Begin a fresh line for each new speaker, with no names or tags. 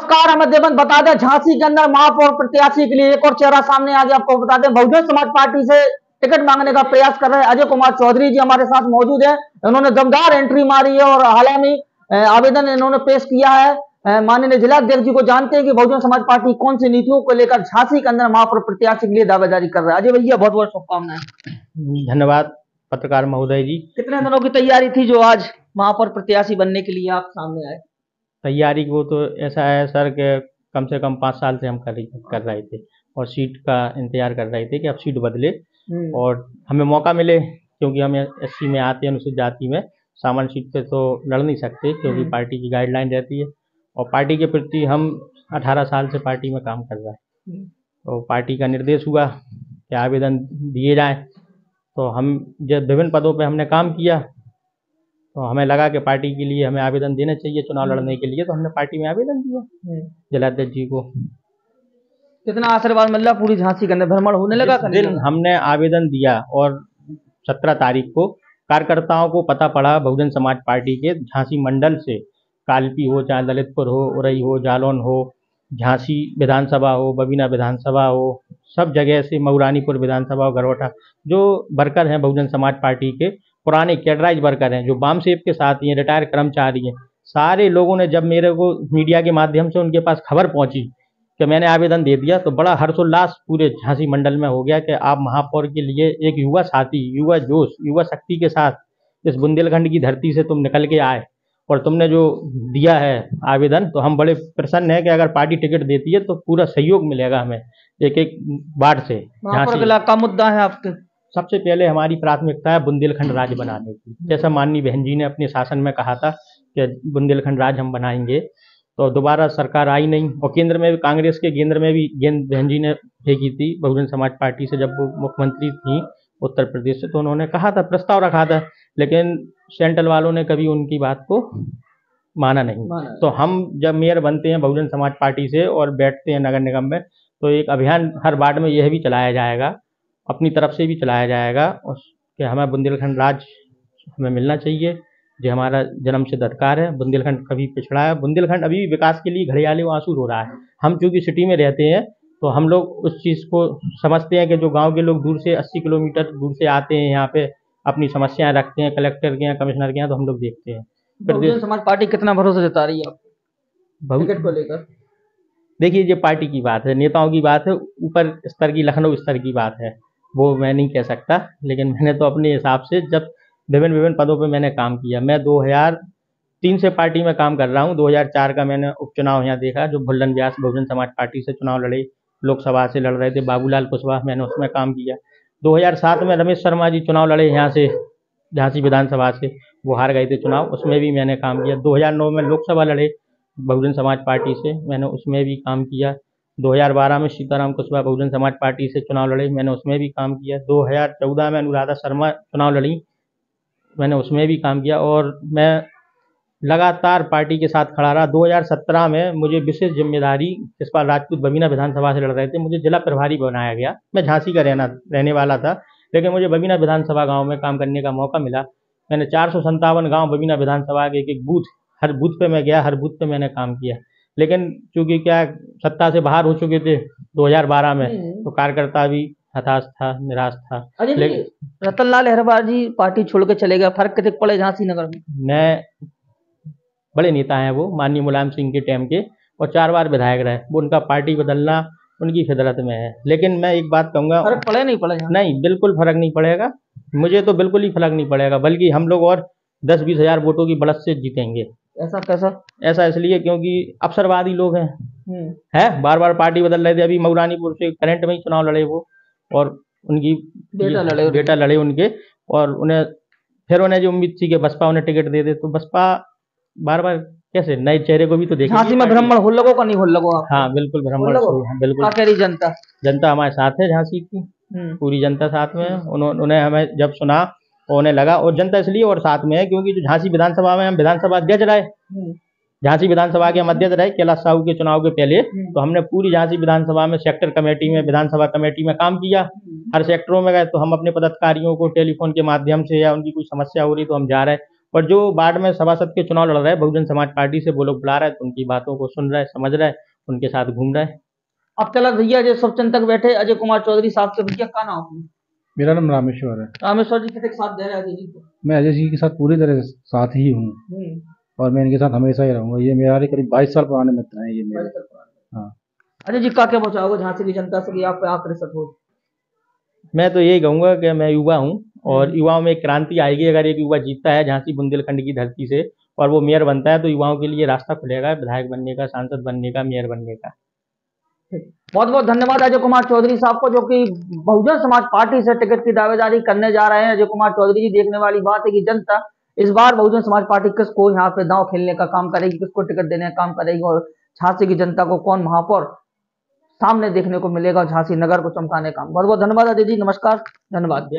नमस्कार, हमें देवंत बता दें झांसी के अंदर महापौर प्रत्याशी के लिए एक और चेहरा सामने आ गया। आपको बता दें बहुजन समाज पार्टी से टिकट मांगने का प्रयास कर रहे हैं अजय कुमार चौधरी जी हमारे साथ मौजूद है। उन्होंने दमदार एंट्री मारी है और हाल ही आवेदन इन्होंने पेश किया है। माननीय जिलाध्यक्ष जी को जानते हैं कि बहुजन समाज पार्टी कौन सी नीतियों को लेकर झांसी के अंदर महापौर प्रत्याशी के लिए दावेदारी कर रहा है। अजय भैया, बहुत बहुत शुभकामनाएं।
धन्यवाद पत्रकार महोदय जी।
कितने दिनों की तैयारी थी जो आज महापौर प्रत्याशी बनने के लिए आप सामने आए?
तैयारी को तो ऐसा है सर कि कम से कम 5 साल से हम कर रहे थे और सीट का इंतजार कर रहे थे कि अब सीट बदले और हमें मौका मिले, क्योंकि हम एससी में आते हैं, अनुसूचित जाति में सामान्य सीट पे तो लड़ नहीं सकते क्योंकि पार्टी की गाइडलाइन रहती है और पार्टी के प्रति हम 18 साल से पार्टी में काम कर रहे हैं। तो पार्टी का निर्देश हुआ कि आवेदन दिए जाएँ, तो हम जब विभिन्न पदों पे हमने काम किया तो हमें लगा कि पार्टी के लिए हमें आवेदन देना चाहिए चुनाव लड़ने के लिए, तो हमने पार्टी में आवेदन दिया जिलाध्यक्ष जी को।
कितना आशीर्वाद मिल रहा पूरी झांसी के अंदर? भ्रमण होने लगा?
दिन हमने आवेदन दिया और 17 तारीख को कार्यकर्ताओं को पता पड़ा बहुजन समाज पार्टी के झांसी मंडल से, कालपी हो, चाहे ललितपुर हो, उरई हो, जालौन हो, झांसी विधानसभा हो, बबीना विधानसभा हो, सब जगह से, मऊरानीपुर विधानसभा हो, गरौटा, जो वर्कर हैं बहुजन समाज पार्टी के पुराने कैडराइज वर्कर हैं जो वामसेप के साथ ही रिटायर कर्मचारी हैं, सारे लोगों ने जब मेरे को मीडिया के माध्यम से उनके पास खबर पहुंची कि मैंने आवेदन दे दिया, तो बड़ा हर्षोल्लास पूरे झांसी मंडल में हो गया कि आप महापौर के लिए एक युवा साथी, युवा जोश, युवा शक्ति के साथ इस बुंदेलखंड की धरती से तुम निकल के आए और तुमने जो दिया है आवेदन, तो हम बड़े प्रसन्न हैं कि अगर पार्टी टिकट देती है तो पूरा सहयोग मिलेगा हमें एक एक वार्ड से।
महापौर का मुद्दा है आपके?
सबसे पहले हमारी प्राथमिकता है बुंदेलखंड राज्य बनाने की। जैसा माननीय बहन जी ने अपने शासन में कहा था कि बुंदेलखंड राज्य हम बनाएंगे, तो दोबारा सरकार आई नहीं और केंद्र में भी, कांग्रेस के केंद्र में भी गेंद बहन जी ने फेंकी थी बहुजन समाज पार्टी से, जब वो मुख्यमंत्री थी उत्तर प्रदेश से, तो उन्होंने कहा था, प्रस्ताव रखा था, लेकिन सेंट्रल वालों ने कभी उनकी बात को माना नहीं। तो हम जब मेयर बनते हैं बहुजन समाज पार्टी से और बैठते हैं नगर निगम में, तो एक अभियान हर वार्ड में यह भी चलाया जाएगा, अपनी तरफ से भी चलाया जाएगा कि हमें बुंदेलखंड राज हमें मिलना चाहिए, जो हमारा जन्मसिद्ध अधिकार है। बुंदेलखंड कभी पिछड़ा है, बुंदेलखंड अभी भी विकास के लिए घड़ियाली आंसू रो रहा है। हम चूँकि सिटी में रहते हैं तो हम लोग उस चीज़ को समझते हैं कि जो गाँव के लोग दूर से 80 किलोमीटर दूर से आते हैं यहाँ पे अपनी समस्याएं रखते हैं कलेक्टर के यहाँ, कमिश्नर के यहाँ, तो हम लोग देखते हैं।
बहुजन समाज पार्टी कितना भरोसा जता रही है आपको टिकट को लेकर?
देखिए, ये पार्टी की बात है, नेताओं की बात है, ऊपर स्तर की, लखनऊ स्तर की बात है, वो मैं नहीं कह सकता, लेकिन मैंने तो अपने हिसाब से जब विभिन्न पदों पे मैंने काम किया, मैं 2003 से पार्टी में काम कर रहा हूँ। 2004 का मैंने उपचुनाव यहाँ देखा, जो भुल्लन व्यास बहुजन समाज पार्टी से चुनाव लड़े, लोकसभा से लड़ रहे थे, बाबूलाल कुशवाहा, मैंने उसमें काम किया। 2007 में रमेश शर्मा जी चुनाव लड़े यहाँ से, झांसी विधानसभा से, वो हार गए थे चुनाव, उसमें भी मैंने काम किया। 2009 में लोकसभा लड़े बहुजन समाज पार्टी से, मैंने उसमें भी काम किया। 2012 में सीताराम कुशवाहा बहुजन समाज पार्टी से चुनाव लड़े, मैंने उसमें भी काम किया। 2014 में अनुराधा शर्मा चुनाव लड़ी, मैंने उसमें भी काम किया और मैं लगातार पार्टी के साथ खड़ा रहा। 2017 में मुझे विशेष जिम्मेदारी, यशपाल राजपूत बबीना विधानसभा से लड़ रहे थे, मुझे जिला प्रभारी बनाया गया। मैं झांसी का रहने वाला था, लेकिन मुझे बबीना विधानसभा गाँव में काम करने का मौका मिला। मैंने 457 गाँव बबीना विधानसभा के एक बूथ, हर बूथ पे मैं गया, हर बूथ पे मैंने काम किया। लेकिन चूंकि क्या सत्ता से बाहर हो चुके थे 2012 में, तो कार्यकर्ता भी हताश था, निराश था।
रतनलाल अहिरवार जी पार्टी छोड़ के चले गए, फर्क कितने पड़े झांसी नगर में?
मैं बड़े नेता हैं वो, माननीय मुलायम सिंह के टाइम के, और 4 बार विधायक रहे, वो उनका पार्टी बदलना उनकी फितरत में है। लेकिन मैं एक बात कहूँगा,
फर्क पड़े नहीं पड़े?
नहीं, बिल्कुल फर्क नहीं पड़ेगा, मुझे तो बिल्कुल ही फर्क नहीं पड़ेगा, बल्कि हम लोग और 10-20 हज़ार वोटों की बढ़त से जीतेंगे।
ऐसा कैसा?
ऐसा इसलिए क्योंकि अवसरवादी लोग हैं, बार बार पार्टी बदल रहे थे। अभी मऊरानीपुर से करंट में ही चुनाव लड़े वो, और उनकी बेटा लड़े उनके, और उन्हें जो उम्मीद थी कि बसपा उन्हें टिकट दे दे, तो बसपा बार बार कैसे, नए चेहरे को भी तो देखिए।
झांसी में भ्रमण हो लगो का नहीं हो लगो आप?
हाँ बिल्कुल भ्रमण,
बिल्कुल।
जनता हमारे साथ है, झांसी की पूरी जनता साथ में है। उन्हें हमें जब सुना और उन्हें लगा, और जनता इसलिए और साथ में है क्योंकि जो झांसी विधानसभा में हम विधानसभा अध्यक्ष रहे, झांसी विधानसभा के हम अध्यक्ष रहे कैलाश साहू के चुनाव के पहले, तो हमने पूरी झांसी विधानसभा में सेक्टर कमेटी में, विधानसभा कमेटी में काम किया। हर सेक्टरों में गए तो हम अपने पदाधिकारियों को टेलीफोन के माध्यम से, या उनकी कोई समस्या हो रही तो हम जा रहे, और जो वार्ड में सभासद के चुनाव लड़ रहे हैं बहुजन समाज पार्टी से, वो लोग बुला रहे हैं तो उनकी बातों को सुन रहे हैं, समझ रहे हैं, उनके साथ घूम रहे हैं।
अब तलक भैया जो शुभचिंतक बैठे अजय कुमार चौधरी साहब से, भैया का नाम है?
मेरा नाम रामेश्वर है।
रामेश्वर जी कितने साथ दे रहे हैं अजय जी को?
मैं अजय जी के साथ पूरी तरह से साथ ही हूँ और मैं इनके साथ हमेशा ही रहूंगा। ये मेरे करीब 22 साल पुराने मित्र हैं ये मेरे। हाँ।
अजय जी का क्या बचाओगे झांसी की जनता से कि आप पे आक्रोशित हो?
मैं तो यही कहूंगा कि मैं युवा हूँ और युवाओं में एक क्रांति आएगी। अगर एक युवा जीतता है झांसी बुंदेलखंड की धरती से और वो मेयर बनता है तो युवाओं के लिए रास्ता खुलेगा विधायक बनने का, सांसद बनने का, मेयर बनने का।
बहुत बहुत धन्यवाद अजय कुमार चौधरी साहब को, जो कि बहुजन समाज पार्टी से टिकट की दावेदारी करने जा रहे हैं। अजय कुमार चौधरी जी, देखने वाली बात है कि जनता इस बार बहुजन समाज पार्टी किसको यहाँ पे दांव खेलने का काम करेगी, किसको टिकट देने का काम करेगी और झांसी की जनता को कौन महापौर सामने देखने को मिलेगा और झांसी नगर को चमकाने का। बहुत बहुत धन्यवाद अजय जी, नमस्कार, धन्यवाद।